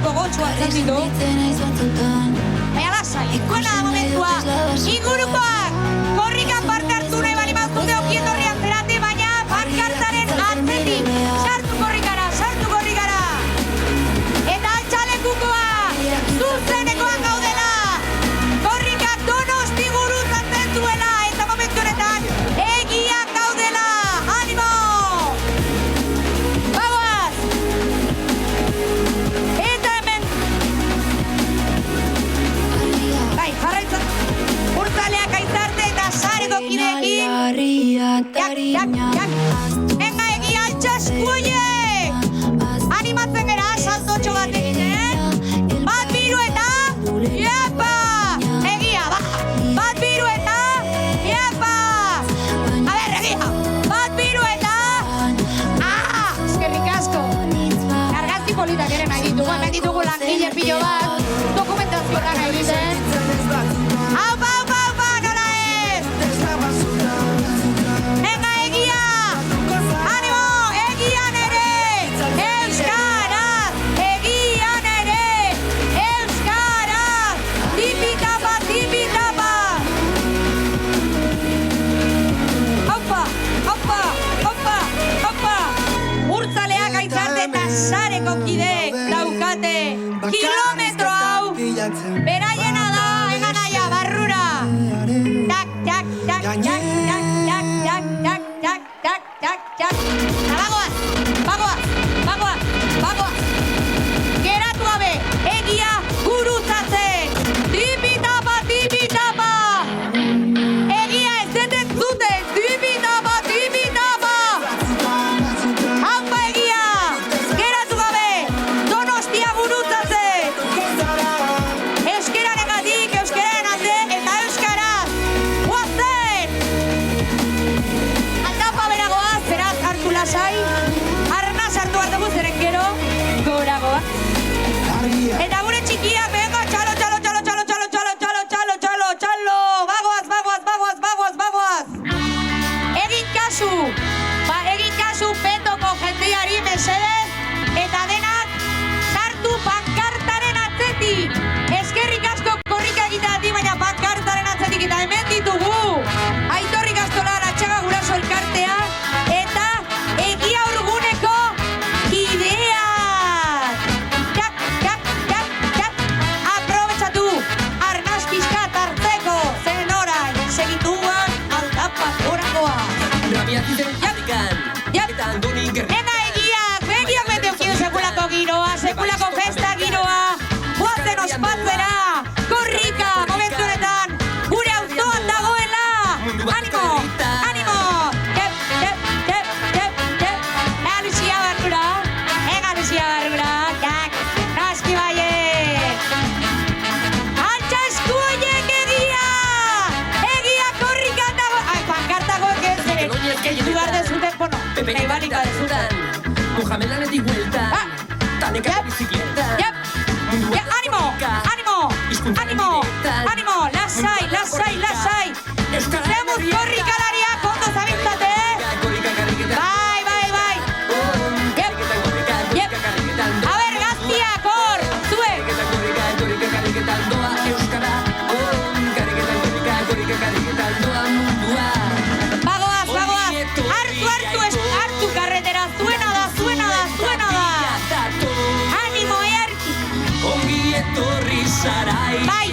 gogotxua hartzen ditu. Baina lasai, ikuena da momentua. Ingurukoak, korrikan parte hartu nahi bali mazute okietorrian zerate, baina pankartaren atzetik. Sartu korrikara. Eta altxalekukoa, zuzenekoan gaudela. Korrikak Donosti gurutzatzen duela, eta momentu honetan, egian gaudela. Animo! Bagoaz! Eta hemen... Bai, jarraitzen. Urtzaleak aizarte eta sareko kideekin. Jak. Venga, egia altxaskuie! Animatzen gara, saltotxo bat egiten. Bat biru eta... Iepa! Egia, bat biru eta... Iepa! A ber, egia! Bat biru eta... Eskerrik asko! Argazki politak ere nahi ditugu, hemen ditugu langile pilo bat, dokumentazio nahi egiten. Aupa, nola ez! Venga, egia! Animo, egian ere! Euskaraz! Egian ere! Euskaraz! Tipitapa! Aupa! Urtzaleak aitzarte eta sareko kideek daukate kilometro hau! Beraiena da, egan aia, barrura! Tak! Geratu gabe, egia gurutzatzen! Tipitapa! Egia ez deten zuten! Tipitapa! Haupa egia! Geratu gabe, Donostia gurutzatzen! Euskararengatik, euskararen alde eta euskaraz! Guazen! Aldapa beragoaz, beraz hartu lasai. Arnaz hartu bat dugu zeren gero, goragoa. Eta gure txikiak, venga, txalo! Bagoaz! Egin kasu petoko jendeari mesedez, eta denak sartu pankartaren atzetik. Eskerrik asko korrika egiteatik, baina pankartaren atzetik eta hemen ditugu. Aitorrik astola Latxaga Guraso elkartea eta egia urguneko kideak. Jak. Aprobetxatu, arnaz pixkat hartzeko, zen orain, segituan aldapak orakoa. Venga, egiak beteukio sekulako giroa, sekulako festa giroa, guazen ospatzera, korrika, momentu honetan, gure auzoan dagoela, animo! Ega Lucia Barrura, jak, naski baiet! Altxa eskuoiek egia korrikan dago, pankartako ez ere, lugar de zuten, bueno, nahi balik badezuten. Mohamed lanetik bueltan, taneka bizikleta. Animo, lasai. Zemuz korrikalariak ondo zabiltzate. Bai. A ber, gaztiak hor, zuen. Bagoaz. Hartu karretera, zuena da. Animo, erki. Bai,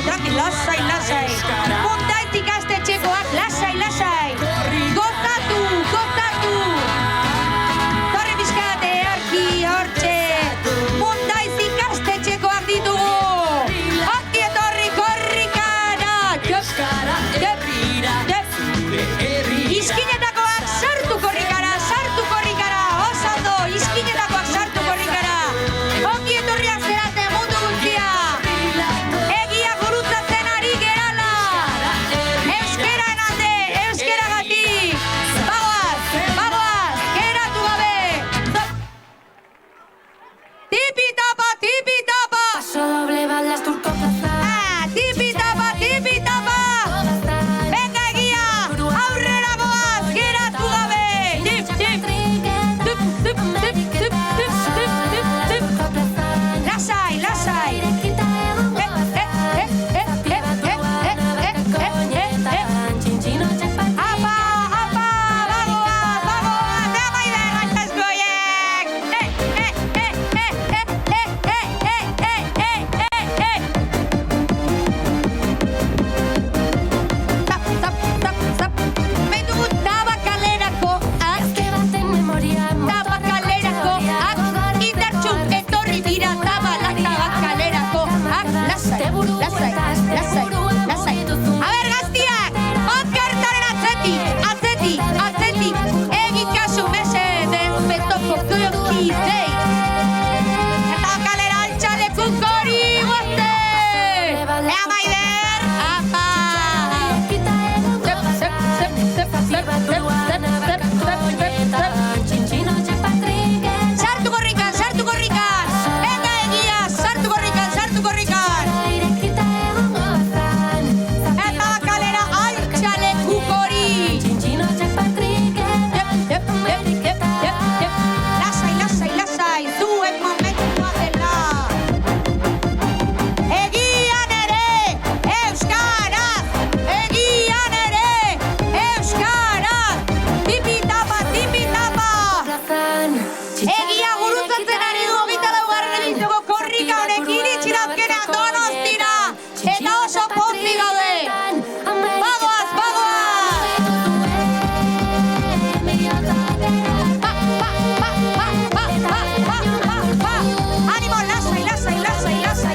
tranqui, lasai. Muntaiz ikastetxekoak, lasai. Gozatu. Torri bizkate arki hortxe. Muntaiz ikastetxekoak ditugu. Ongi etorri korrikara. Izkinetakoak sartu korrikara. Osando, izkinetakoak sartu korrikara. Ongi etorriak zerate mundu guztia. Egia gurutzatzen ari gerala. Euskeran alde, euskeragatik. Bagoaz, geratu gabe. Tipi-tapa. Paso doble balas turco plaza. Tipi-tapa. Venga egia, aurrera goaz, geratu gabe. Tip. Lasai. Apa, bagoaz, amaider, gaitazkoiek. Zap. Menugu tabakalerako, indartxu etorri dira tabakalerako. Lasai. A ber, gaztiak, otkartaren atzetik. Egin kasu mesedez, betoko kidei. Tabakalera altxalekuk hori guazte. Amaider, apa. Sartu korrikan. Venga egia, sartu korrikan. Eta bakalera altxalekuk hori. Lasai, zuen momentua dela. Egian ere, euskaraz. Tipi-tapa. Egia gurutzatzen ari du 24. edizio korrika honek iritsi azkenean Donostira. Eta oso pozik gaude. Bagoaz. Animo, lasai.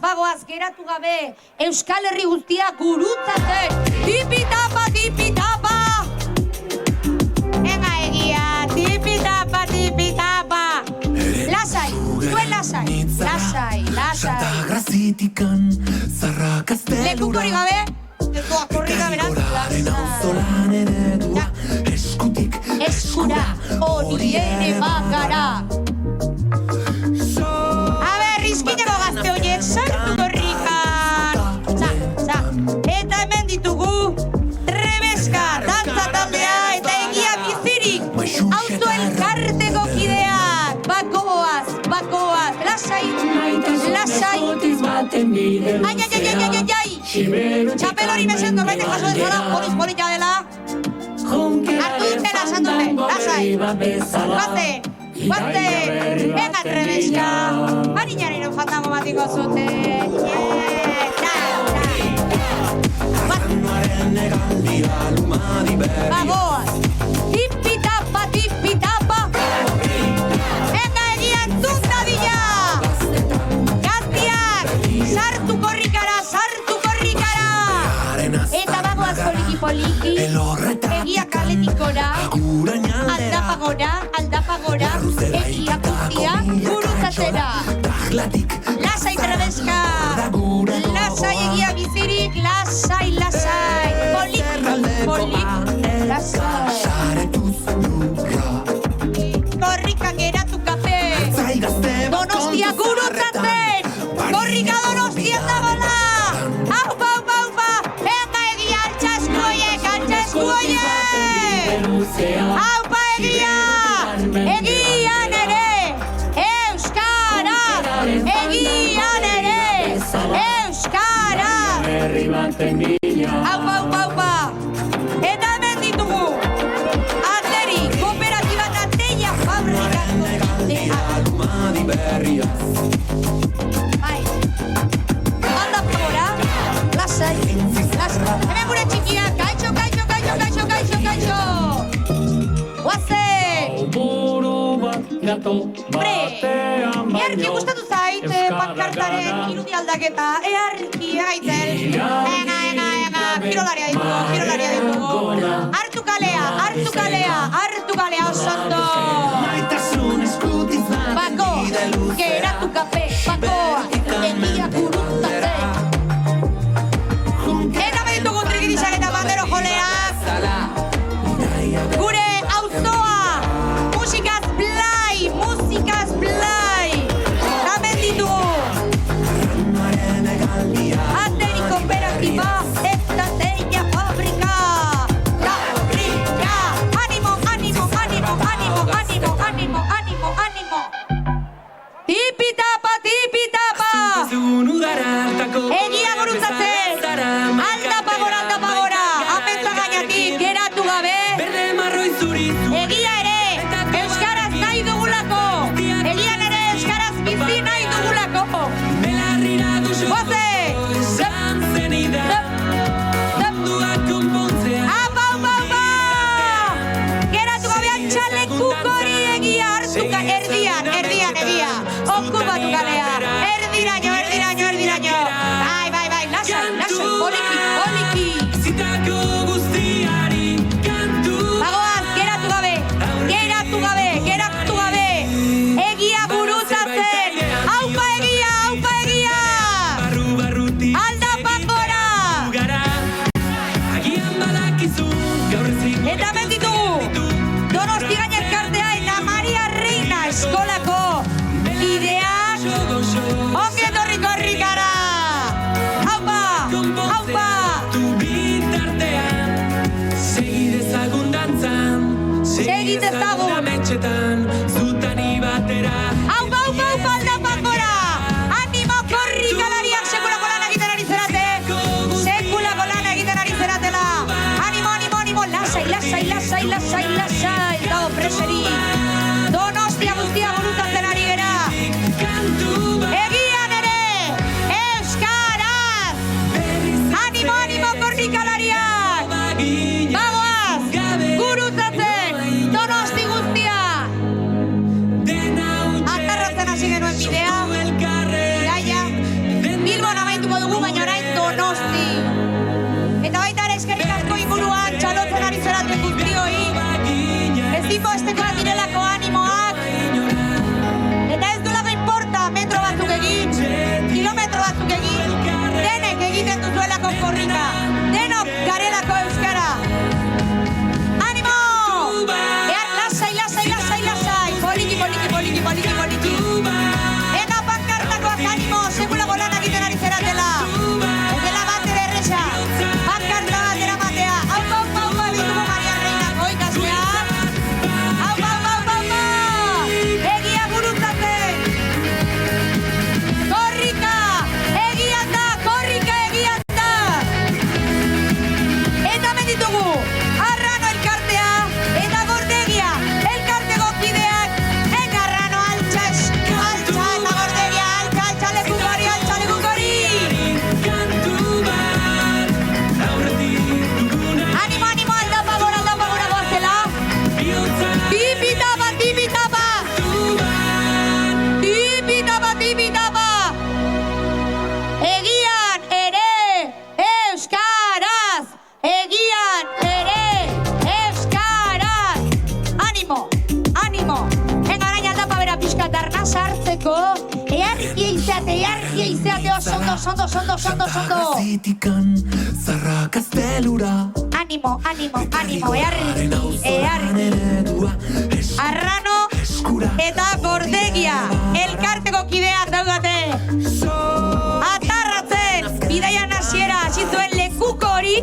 Bagoaz, geratu gabe. Euskal Herri guztia gurutzatzen. Tipi-tapa. Venga egia, tipi-tapa. Lasai. Grafitikan, Lekuko hori gabe, lekua korrika beraz. Eskura hori ere bakara. A ber, izkineko gazte horiek sartu korrikan. Eta hemen ditugu Rebeska, dantza taldea eta egia bizirik. Auzo elkarteko kideak. Bakoaz. Lasai. Ai. Txapel hori mesendo, baitek jaso dezala, polis dela. Hartu dutela, santute, lasai. Guazte. Venga, Rebeska. Marinaren eufantango matiko zute. Bagoaz. Tipi-tapa. Venga, egia entzunta dila. Gaztiak, sartu korrikara. Eta bagoaz poliki. Egia kaletikora. Aldapagora. Egia guztia gurutzatzera. Lasai, Rebeska. Lasai, egia bizirik. Lasai. Polik. Lasai. Korrika geratu kafe. Donostia gurutzatzen. Korrika Donostia dagoela. Aupa. Venga egia altxaskoiek. Aupa egia. Egian ere. Euskara. Aupa. Eta hemen ditugu. Ateri, kooperatiba eta teia fabrikatu. Guaze! Hombre, earki gustatu zait, pankartaren irudi aldaketa, earki gaitzen. Ega, kirolaria ditugu. Hartu kalea, osondo. Maitasun eskutiz baten Bako, bide luzera. geratu kape, bakoa, egia gurutzatzen. Eta meditugu trikitisak eta bandero joleak. Gure auzoa, musikaz blai. Hemen ditugu. Ateri kooperatiba eta teia fabrika. Animo. Tipitapa. Egia gurutzatzen. Aldapa gora. Ametsa gainatik geratu gabe. Egia ere, euskaraz nahi dugulako. Egian ere, euskaraz bizi nahi dugulako. Goze! Apa! Geratu gabean txalekuk hori egia hartu erdian. Okupatu kalea. Erdiraino. Bai, lasai, poliki. Bagoaz, geratu gabe. Egia gurutzatzen. Aupa egia. Aldapak gora. Eta menditugu. Donosti gainer kartea eta Maria Reina eskolako ideak. Onge torriko herrikara. Aupa. Segi dezagun. Aupa, aldapak gora. Animo korrikalariak sekulako lan egiten ari zeratela. Animo. Lasai. Gau preseri. Donostia guztia gurutzatzen ari gera. Egian ere, euskaraz. Animo korrikalariak. Bagoaz, gurutzatzen, donosti guztia. Atarratzen hasi genuen bidea. Gaia, Bilbon amaituko dugu, baina orain Donosti. Eta baita ere eskerrik asko inguruan txalotzen ari zeratzen guztioi. Ez tipo estekoak direlako animoak. Eta ez duelako importa metro batzuk egin, kilometro batzuk egin. Denek egiten duzuelako korrika. Denok garelako euskara. Animo! Ear lasai. Poliki. Eta pankartakoak animo, sekulako lan egiten ari zeratela. Ez dela bat ere erresa. Pankarta bat eramatea. Aupa, ditugu Maria Reinako ikasleak. Aupa. Egia gurutzatzen. Korrika egian da. Eta menditugu. Arrano elkartea eta Gordegia. Elkarteko kideak. Arrano altxa eta Gordegia. Altxa lekukari. Animo, aldapa gora goazela. Tipitapa. Egian ere euskaraz. Animo. Engarain aldapa bera pixka darna sartzeko. Earkia izate osondo. Arrazitikan zarra gaztelura. Animo, earki. Arrano eta Gordegia. Elkarteko kideak daugate. Atarratzen, bidaian hasiera hasi zuen lekuko hori.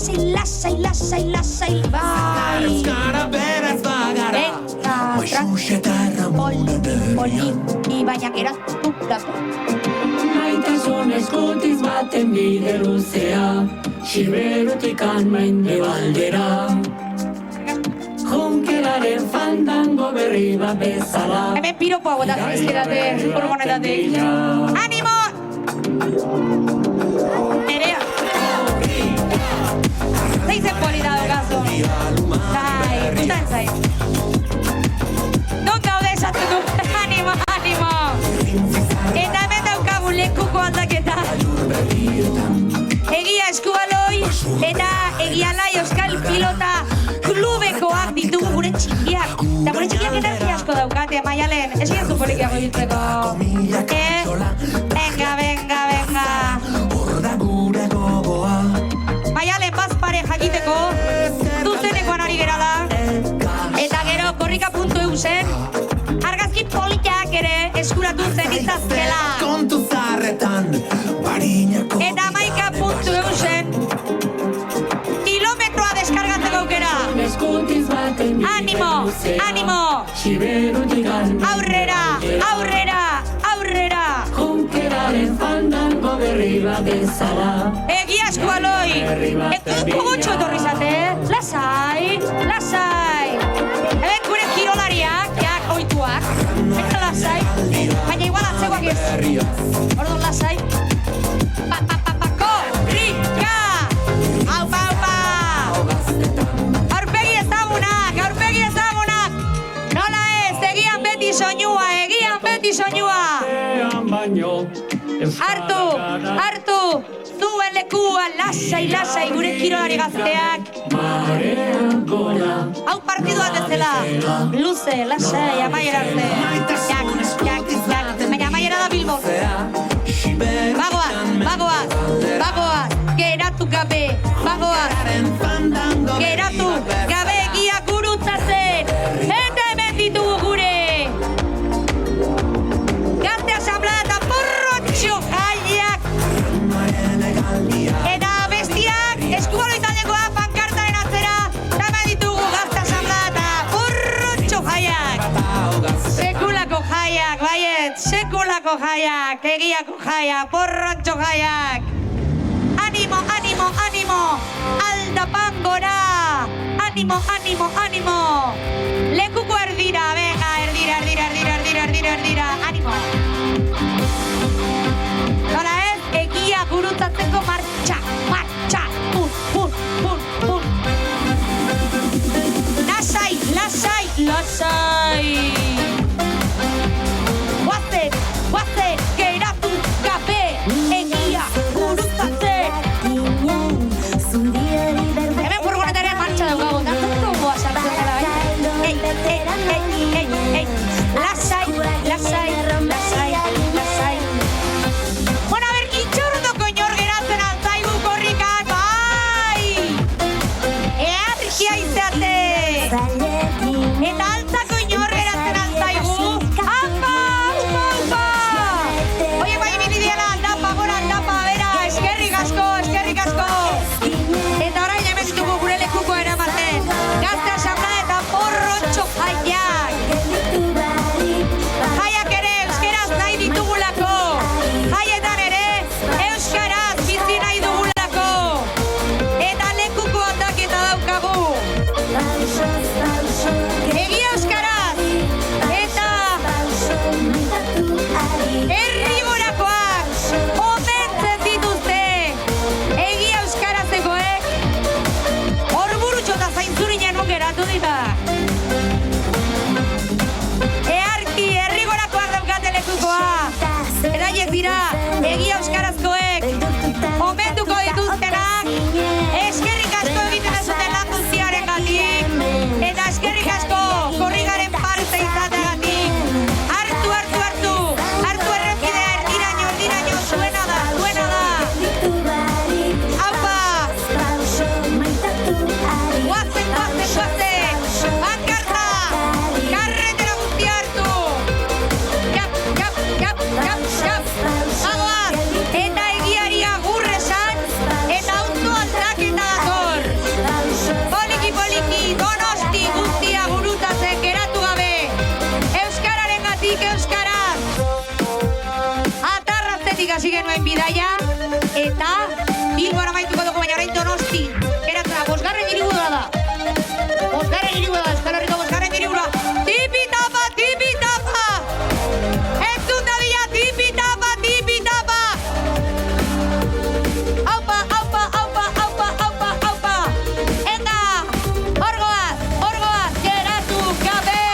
Lasai, bai. Euskara beraz bagara. Venga, poliki, baina geratu gabe. Maitasun eskutiz baten bide luzea, Siberutikan mendebaldera. Junkeraren fandango berri bat bezala. Hemen piropoa botatzen izkidate, furgonetatik. Animo! Nerea. Zeitzen polita dokazu. Zai, Euskal Pilota klubekoak ditugu gure txikiak. Eta gure txikiak energia asko daukate, Maialen. Ez egin zu polikiago ditzeko. Venga. Maialen, bazpare jakiteko, zuzenekoan ari gerala. Eta gero, korrika.eu zen, argazki polikiak ere eskuratu zen izazkela. Kontu zarretan, barinako. Eta maika.eu zen, kilometroa deskargatzeko aukera. Eskutiz baten Animo. Siberutikan Aurrera. Junkeraren fandango berri bat bezala. Egiazko aloi. Gogotxo etorri zate. Lasai. Eben gure kirolariak, jak oituak. Eta lasai. Baina igual atzeuak ez. Ordon lasai. Korrika! Aupa! Aurpegi ezagunak! Nola ez, egian beti soinua! Hartu! Zuen lekua, lasai, gure kirolari gazteak. Hau partiduak bezala. Luze, lasai, amaiera arte. Jak. Baina amaiera da Bilbo. Bagoaz. Geratu gabe. Geratu gabe egia gurutzatzen. Eta hemen ditugu gure. Gazte asamblea eta porrotxo jaiak. Eta bestiak eskubalo italdekoa pankartaren atzera. Eta ditugu gazte asamblea eta porrotxo jaiak. Sekulako jaiak, baiet. Egiako jaiak, porrotxo jaiak. Animo. Aldapan gora. Animo. Lekuko erdira, venga, erdira. Animo. Nola ez, egia gurutzatzeko martxa. Pun. Lasai. Guazen, geratu gabe, egia gurutzatzen. Hemen furgonetaren martxa daukagu, tanto goa sartzen gara, bai? Ei, lasai. Bueno, a ver, itxorondoko inor geratzen altzaigu korrikan, bai! Eargia izate! Eta altzako inor geratzen altzaigu, apa! Oie, bai, bitidiela, aldapa, bera, eskerrik asko. Eta orain hemen ditugu gure lekuko eramaten. Gazte asamblea eta porrotxo jaiak. Jaiak ere euskeraz nahi ditugulako. Jaietan ere euskaraz bizi nahi dugulako. Eta lekuko aldaketa daukagu. Egia euskaraz. Eta herrigorakoak omentzen dituzte. Egia euskarazekoek orburutxo eta zaintzurinen geratu dira. Earki herrigorakoak daukate lekukoa. Eraiek dira egia euskarazkoek omenduko dituztenak. Eskerrik asko egiten duzuten lan guztiaren gatik. Eta eskerrik asko korrigaren parte izateagatik. Hartu errepidea erdiraino, zuena da. Aupa! Guazen! Pankarta! Karretera guztia hartu! Kap! Bagoaz! Eta egiari agur esan, eta auto aldaketa dator. Poliki, Donosti guztia gurutatzen geratu gabe. Euskararengatik euskaraz. Atarraztetik hasi genuen bidaia, eta Bilbora amaituko dugu, baina orain Donosti. Geratzea, 5. hiriburua da. Euskal Herriko 5. hiriburua. Tipi-tapa! Entzun dadila, tipi-tapa! Aupa! Enga! Orgoaz! Geratu gabe!